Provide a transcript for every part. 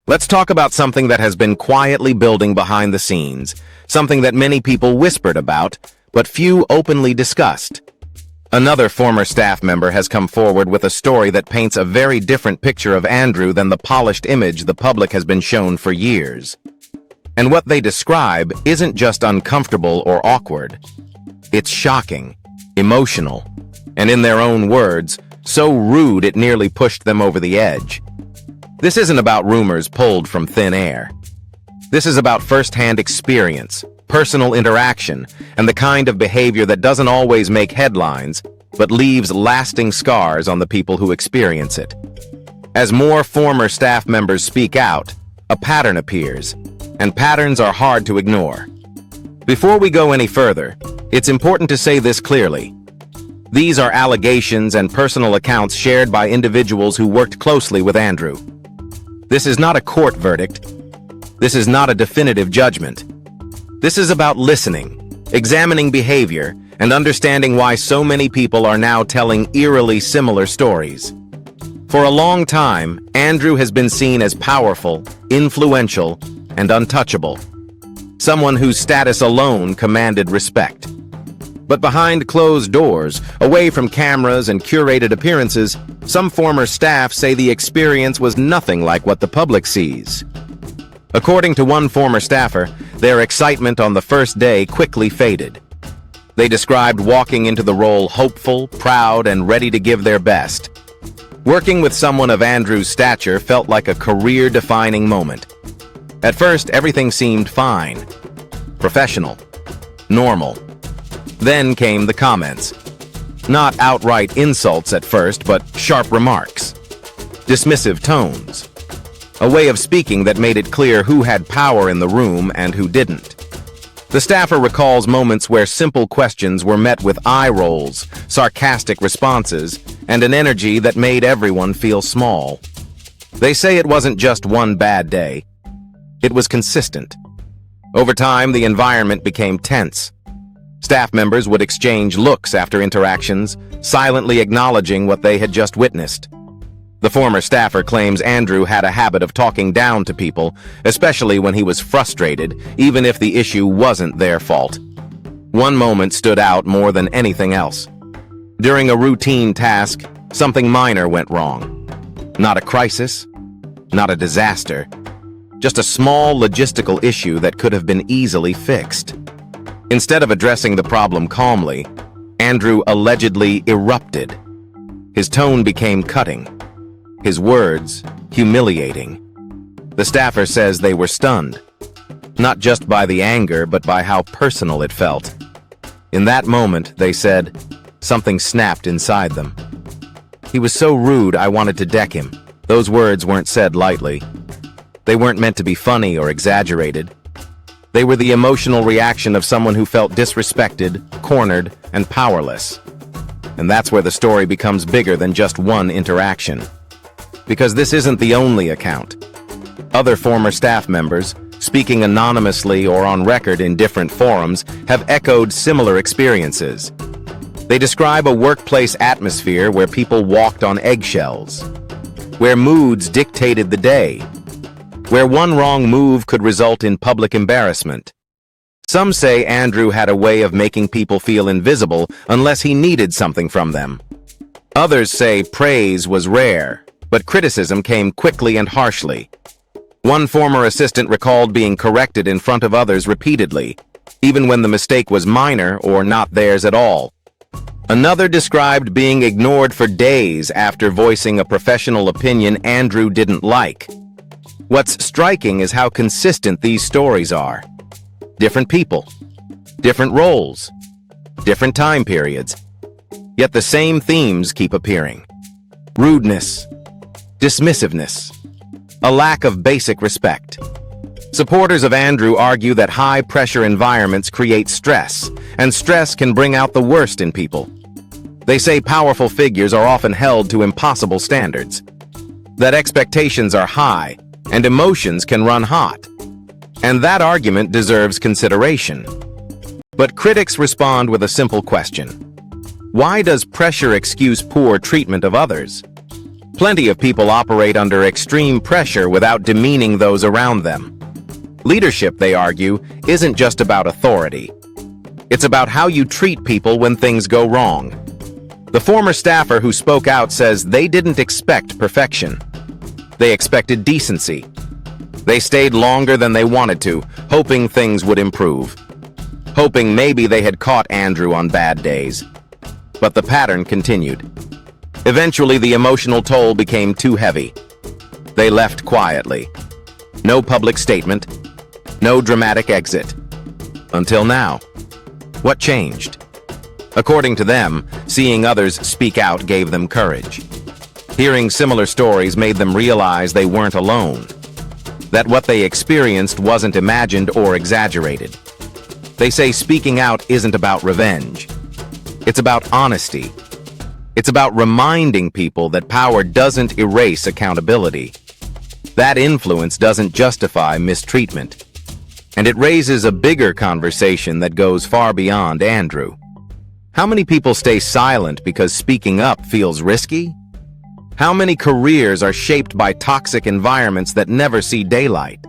Let's talk about something that has been quietly building behind the scenes, something that many people whispered about, but few openly discussed. Another former staff member has come forward with a story that paints a very different picture of Andrew than the polished image the public has been shown for years. And what they describe isn't just uncomfortable or awkward. It's shocking, emotional, and in their own words, so rude it nearly pushed them over the edge. This isn't about rumors pulled from thin air. This is about first-hand experience, personal interaction, and the kind of behavior that doesn't always make headlines, but leaves lasting scars on the people who experience it. As more former staff members speak out, a pattern appears, and patterns are hard to ignore. Before we go any further, it's important to say this clearly. These are allegations and personal accounts shared by individuals who worked closely with Andrew. This is not a court verdict. This is not a definitive judgment. This is about listening, examining behavior, and understanding why so many people are now telling eerily similar stories. For a long time, Andrew has been seen as powerful, influential, and untouchable. Someone whose status alone commanded respect. But behind closed doors, away from cameras and curated appearances, some former staff say the experience was nothing like what the public sees. According to one former staffer, their excitement on the first day quickly faded. They described walking into the role hopeful, proud, and ready to give their best. Working with someone of Andrew's stature felt like a career-defining moment. At first, everything seemed fine, professional, normal. Then came the comments. Not outright insults at first, but sharp remarks. Dismissive tones. A way of speaking that made it clear who had power in the room and who didn't. The staffer recalls moments where simple questions were met with eye rolls, sarcastic responses, and an energy that made everyone feel small. They say it wasn't just one bad day. It was consistent. Over time, the environment became tense. Staff members would exchange looks after interactions, silently acknowledging what they had just witnessed. The former staffer claims Andrew had a habit of talking down to people, especially when he was frustrated, even if the issue wasn't their fault. One moment stood out more than anything else. During a routine task, something minor went wrong. Not a crisis, not a disaster, just a small logistical issue that could have been easily fixed. Instead of addressing the problem calmly, Andrew allegedly erupted. His tone became cutting. His words, humiliating. The staffer says they were stunned, not just by the anger, but by how personal it felt. In that moment, they said, something snapped inside them. He was so rude, I wanted to deck him. Those words weren't said lightly. They weren't meant to be funny or exaggerated. They were the emotional reaction of someone who felt disrespected, cornered, and powerless. And that's where the story becomes bigger than just one interaction. Because this isn't the only account. Other former staff members, speaking anonymously or on record in different forums, have echoed similar experiences. They describe a workplace atmosphere where people walked on eggshells, where moods dictated the day, where one wrong move could result in public embarrassment. Some say Andrew had a way of making people feel invisible unless he needed something from them. Others say praise was rare, but criticism came quickly and harshly. One former assistant recalled being corrected in front of others repeatedly, even when the mistake was minor or not theirs at all. Another described being ignored for days after voicing a professional opinion Andrew didn't like. What's striking is how consistent these stories are. Different people, different roles, different time periods. Yet the same themes keep appearing. Rudeness, dismissiveness, a lack of basic respect. Supporters of Andrew argue that high-pressure environments create stress, and stress can bring out the worst in people. They say powerful figures are often held to impossible standards, that expectations are high, and emotions can run hot. And that argument deserves consideration. But critics respond with a simple question. Why does pressure excuse poor treatment of others? Plenty of people operate under extreme pressure without demeaning those around them. Leadership, they argue, isn't just about authority. It's about how you treat people when things go wrong. The former staffer who spoke out says they didn't expect perfection. They expected decency. They stayed longer than they wanted to, hoping things would improve. Hoping maybe they had caught Andrew on bad days. But the pattern continued. Eventually, the emotional toll became too heavy. They left quietly. No public statement. No dramatic exit. Until now. What changed? According to them, seeing others speak out gave them courage. Hearing similar stories made them realize they weren't alone. That what they experienced wasn't imagined or exaggerated. They say speaking out isn't about revenge. It's about honesty. It's about reminding people that power doesn't erase accountability. That influence doesn't justify mistreatment. And it raises a bigger conversation that goes far beyond Andrew. How many people stay silent because speaking up feels risky? How many careers are shaped by toxic environments that never see daylight?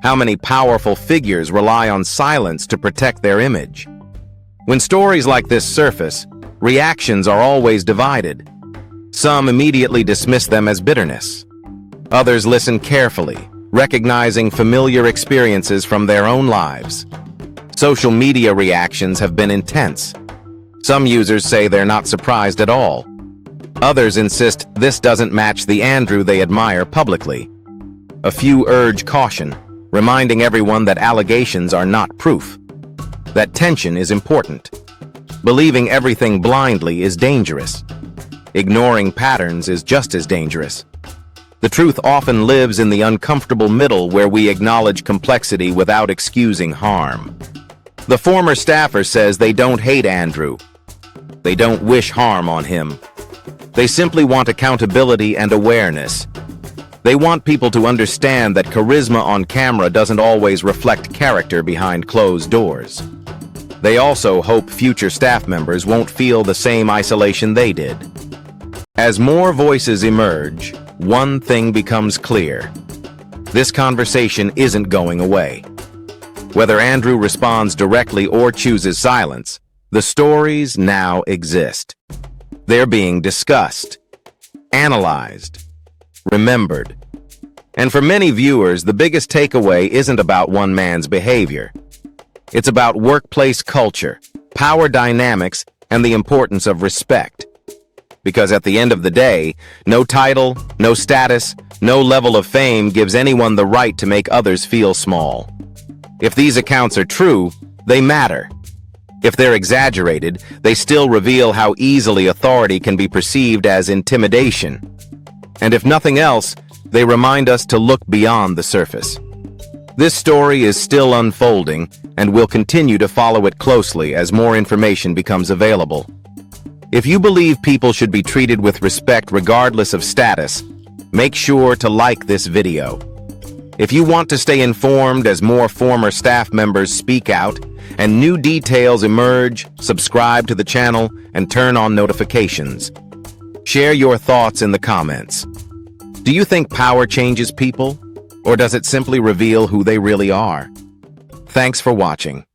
How many powerful figures rely on silence to protect their image? When stories like this surface, reactions are always divided. Some immediately dismiss them as bitterness. Others listen carefully, recognizing familiar experiences from their own lives. Social media reactions have been intense. Some users say they're not surprised at all. Others insist this doesn't match the Andrew they admire publicly. A few urge caution, reminding everyone that allegations are not proof. That tension is important. Believing everything blindly is dangerous. Ignoring patterns is just as dangerous. The truth often lives in the uncomfortable middle where we acknowledge complexity without excusing harm. The former staffer says they don't hate Andrew. They don't wish harm on him. They simply want accountability and awareness. They want people to understand that charisma on camera doesn't always reflect character behind closed doors. They also hope future staff members won't feel the same isolation they did. As more voices emerge, one thing becomes clear. This conversation isn't going away. Whether Andrew responds directly or chooses silence, the stories now exist. They're being discussed, analyzed, remembered. And for many viewers, the biggest takeaway isn't about one man's behavior. It's about workplace culture, power dynamics, and the importance of respect. Because at the end of the day, no title, no status, no level of fame gives anyone the right to make others feel small. If these accounts are true, they matter. If they're exaggerated, they still reveal how easily authority can be perceived as intimidation. And if nothing else, they remind us to look beyond the surface. This story is still unfolding, and we'll continue to follow it closely as more information becomes available. If you believe people should be treated with respect regardless of status, make sure to like this video. If you want to stay informed as more former staff members speak out and new details emerge, subscribe to the channel and turn on notifications. Share your thoughts in the comments. Do you think power changes people, or does it simply reveal who they really are? Thanks for watching.